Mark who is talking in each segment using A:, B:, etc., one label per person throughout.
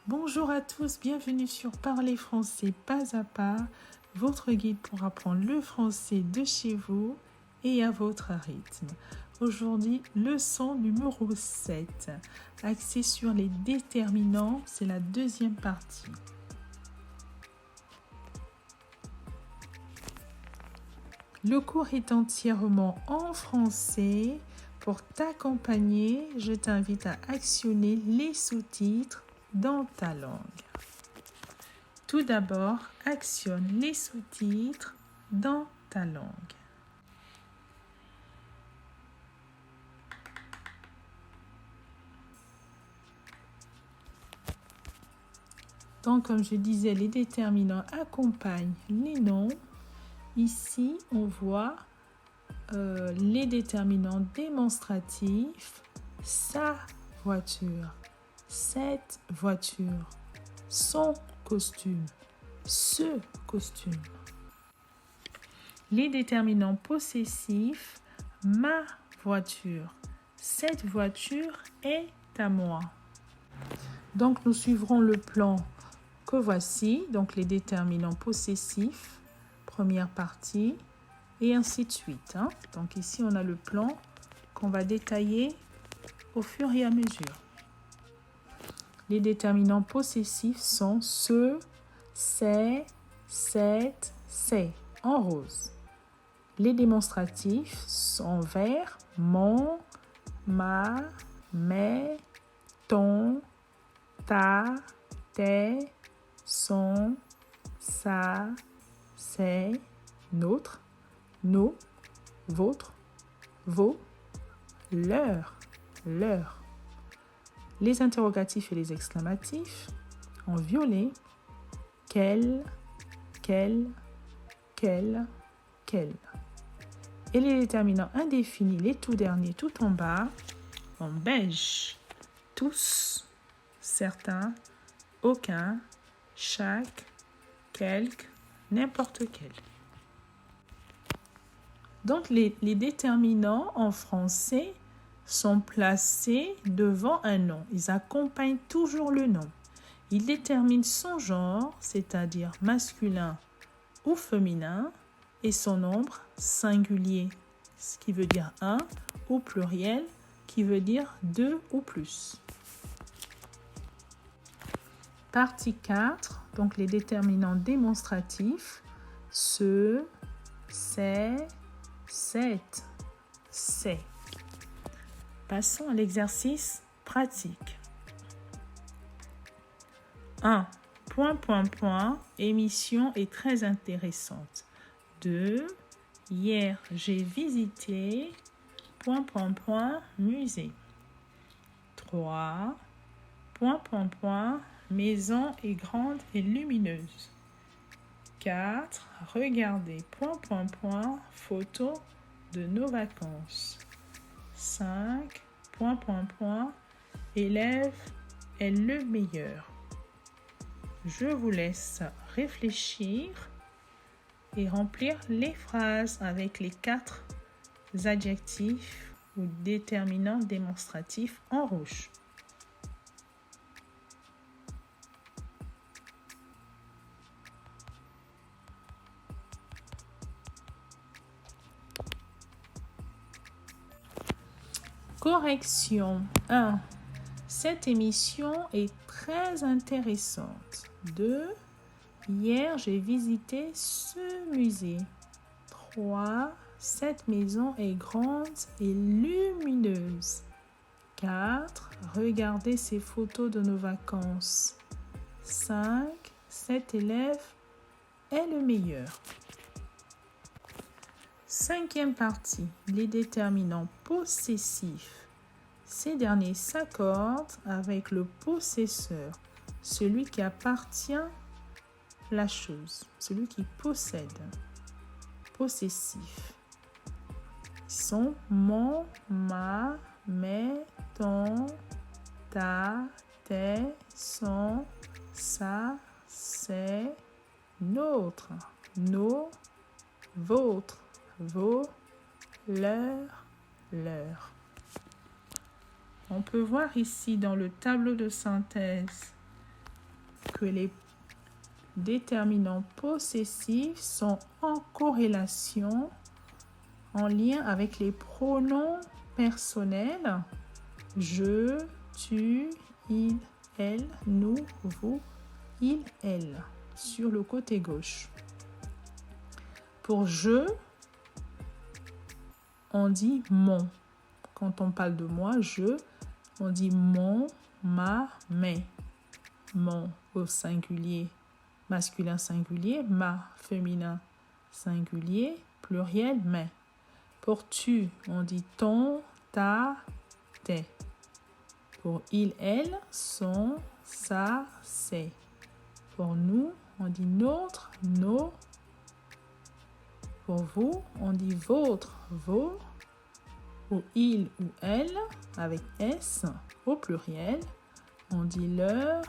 A: Bonjour à tous, bienvenue sur Parler français pas à pas, votre guide pour apprendre le français de chez vous et à votre rythme. Aujourd'hui, leçon numéro 7, axée sur les déterminants, c'est la deuxième partie. Le cours est entièrement en français. Pour t'accompagner, je t'invite à actionner les sous-titres dans ta langue. Tout d'abord, actionne les sous-titres dans ta langue. Donc, comme je disais, les déterminants accompagnent les noms. Ici, on voit les déterminants démonstratifs. Sa voiture, cette voiture, son costume, ce costume. Les déterminants possessifs, ma voiture, cette voiture est à moi. Donc, nous suivrons le plan que voici, donc les déterminants possessifs, première partie, et ainsi de suite. Donc ici, on a le plan qu'on va détailler au fur et à mesure. Les déterminants possessifs sont ce, c'est, cette, c'est, en rose. Les démonstratifs sont en vert, mon, ma, mes, ton, ta, tes, son, sa, c'est, notre, nos, votre, vos, leur. Les interrogatifs et les exclamatifs en violet, quel. Et les déterminants indéfinis, les tout derniers, tout en bas, en beige, tous, certains, aucun, chaque, quelque, n'importe quel. Donc, les déterminants en français sont placés devant un nom. Ils accompagnent toujours le nom. Ils déterminent son genre, c'est-à-dire masculin ou féminin, et son nombre singulier, ce qui veut dire un, ou pluriel, qui veut dire deux ou plus. Partie 4, donc les déterminants démonstratifs, ce, c'est, cette, c'est. Passons à l'exercice pratique. 1. Émission est très intéressante. 2. Hier, j'ai visité musée. 3. Maison est grande et lumineuse. 4. Regardez photo de nos vacances. 5. Élève est le meilleur. Je vous laisse réfléchir et remplir les phrases avec les 4 adjectifs ou déterminants démonstratifs en rouge. Correction 1. Cette émission est très intéressante. 2. Hier, j'ai visité ce musée. 3. Cette maison est grande et lumineuse. 4. Regardez ces photos de nos vacances. 5. Cet élève est le meilleur. 5e partie, les déterminants possessifs. Ces derniers s'accordent avec le possesseur, celui qui appartient à la chose, celui qui possède. Possessif. Ils sont mon, ma, mes, ton, ta, tes, son, sa, c'est, notre, nos, votre, vos, leur. On peut voir ici dans le tableau de synthèse que les déterminants possessifs sont en corrélation, en lien avec les pronoms personnels je, tu, il, elle, nous, vous, il, elle, sur le côté gauche. Pour je, on dit mon. Quand on parle de moi, je, on dit mon, ma, mes. Mon au singulier, masculin singulier, ma féminin singulier, pluriel, mes. Pour tu, on dit ton, ta, tes. Pour il, elle, son, sa, ses. Pour nous, on dit notre, nos. Pour vous, on dit votre, vos. Pour il ou elle, avec S, au pluriel, on dit leur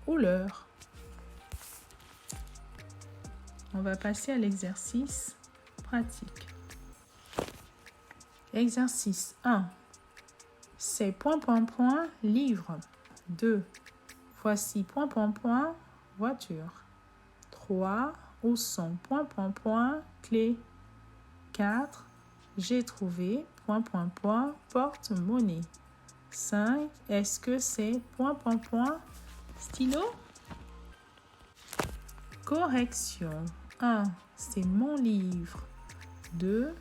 A: ou leur. On va passer à l'exercice pratique. Exercice 1. C'est ... livre. 2. Voici ... voiture. 3. Où sont ... clé. 4. J'ai trouvé ... porte-monnaie. 5. Est-ce que c'est ... stylo? Correction. 1. C'est mon livre. 2.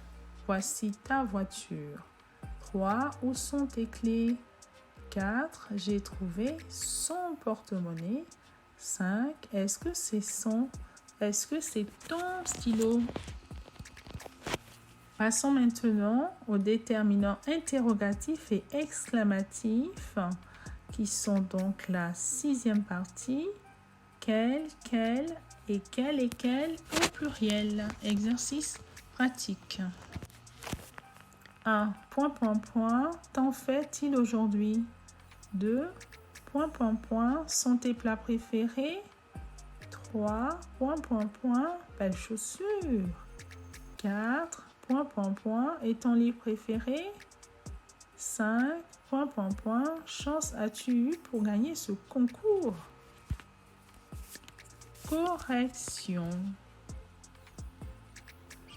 A: Voici ta voiture. 3. Où sont tes clés? 4. J'ai trouvé son porte-monnaie. 5. Est-ce que c'est ton stylo? Passons maintenant aux déterminants interrogatifs et exclamatifs qui sont donc la 6e partie. Quel, et quel au pluriel. Exercice pratique. 1. T'en fait-il aujourd'hui? 2. Sont tes plats préférés? 3. Belles chaussures. 4. Est ton livre préféré? 5. Chance as-tu eu pour gagner ce concours? Correction.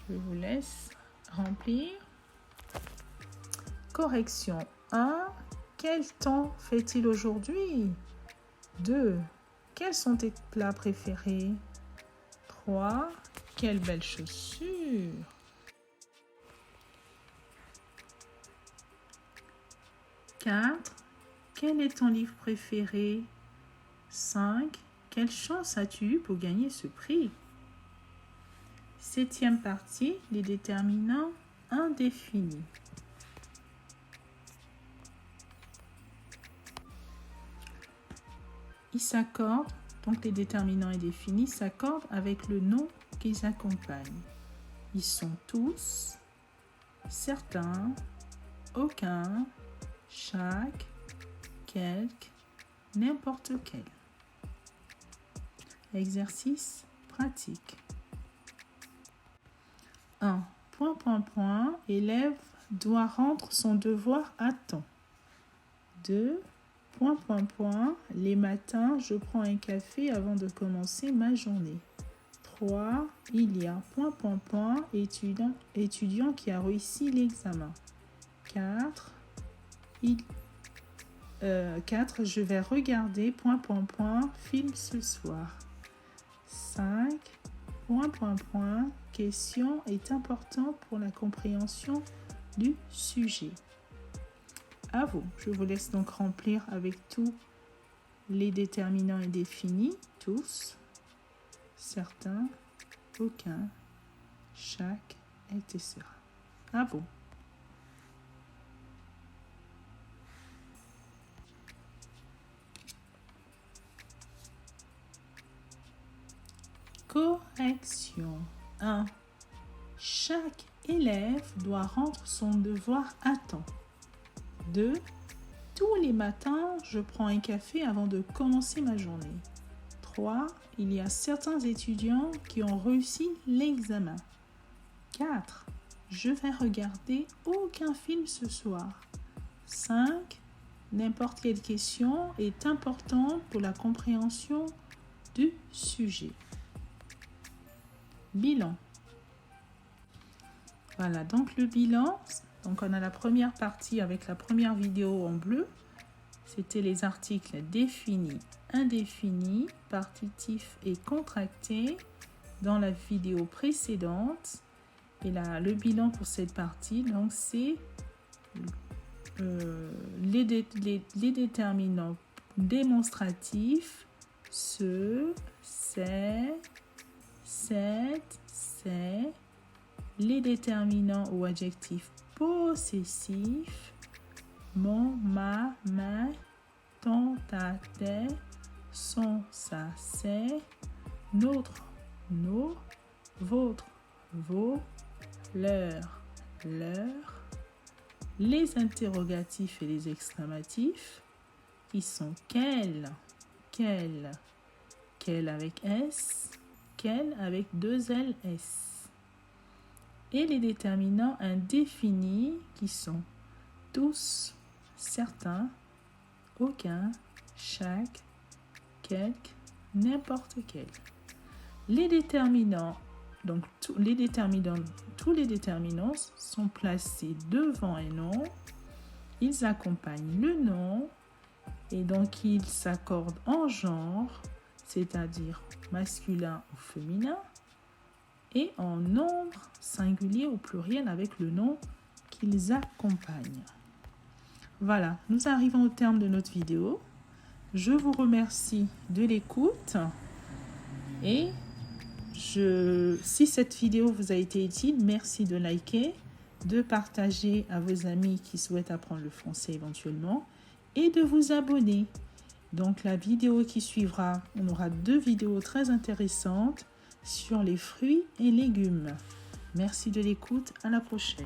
A: Je vous laisse remplir. Correction 1. Quel temps fait-il aujourd'hui? 2. Quels sont tes plats préférés? 3. Quelles belles chaussures! 4. Quel est ton livre préféré? 5. Quelle chance as-tu eu pour gagner ce prix? 7e partie, les déterminants indéfinis. Ils s'accordent, donc les déterminants indéfinis s'accordent avec le nom qu'ils accompagnent. Ils sont tous, certains, aucun, chaque, quelque, n'importe quel. Exercice pratique. 1. Élève doit rendre son devoir à temps. 2. Les matins, je prends un café avant de commencer ma journée. 3. Il y a ... étudiant qui a réussi l'examen. 4. 4. Je vais regarder ... film ce soir. 5. Question est importante pour la compréhension du sujet. À vous. Je vous laisse donc remplir avec tous les déterminants indéfinis, tous, certains, aucun, chaque, etc. À vous. Correction 1. Chaque élève doit rendre son devoir à temps. 2. Tous les matins, je prends un café avant de commencer ma journée. 3. Il y a certains étudiants qui ont réussi l'examen. 4. Je vais regarder aucun film ce soir. 5. N'importe quelle question est importante pour la compréhension du sujet. Bilan. Voilà, donc le bilan. Donc on a la première partie avec la première vidéo en bleu. C'était les articles définis, indéfinis, partitifs et contractés dans la vidéo précédente. Et là, le bilan pour cette partie, donc c'est les déterminants démonstratifs, ce, c'est, cette, c'est, les déterminants ou adjectifs possessifs, mon, ma, main, ton, ta, tes, son, sa, c'est, notre, nos, votre, vos, leur, les interrogatifs et les exclamatifs qui sont quel avec S, quel avec 2 L, S. Et les déterminants indéfinis qui sont tous, certains, aucun, chaque, quelque, n'importe quel. Les déterminants, donc tous les déterminants sont placés devant un nom, ils accompagnent le nom et donc ils s'accordent en genre, c'est-à-dire masculin ou féminin, et en nombre singulier ou pluriel avec le nom qu'ils accompagnent. Voilà, nous arrivons au terme de notre vidéo. Je vous remercie de l'écoute et si cette vidéo vous a été utile, merci de liker, de partager à vos amis qui souhaitent apprendre le français éventuellement et de vous abonner. Donc la vidéo qui suivra, on aura 2 vidéos très intéressantes sur les fruits et légumes. Merci de l'écoute, à la prochaine.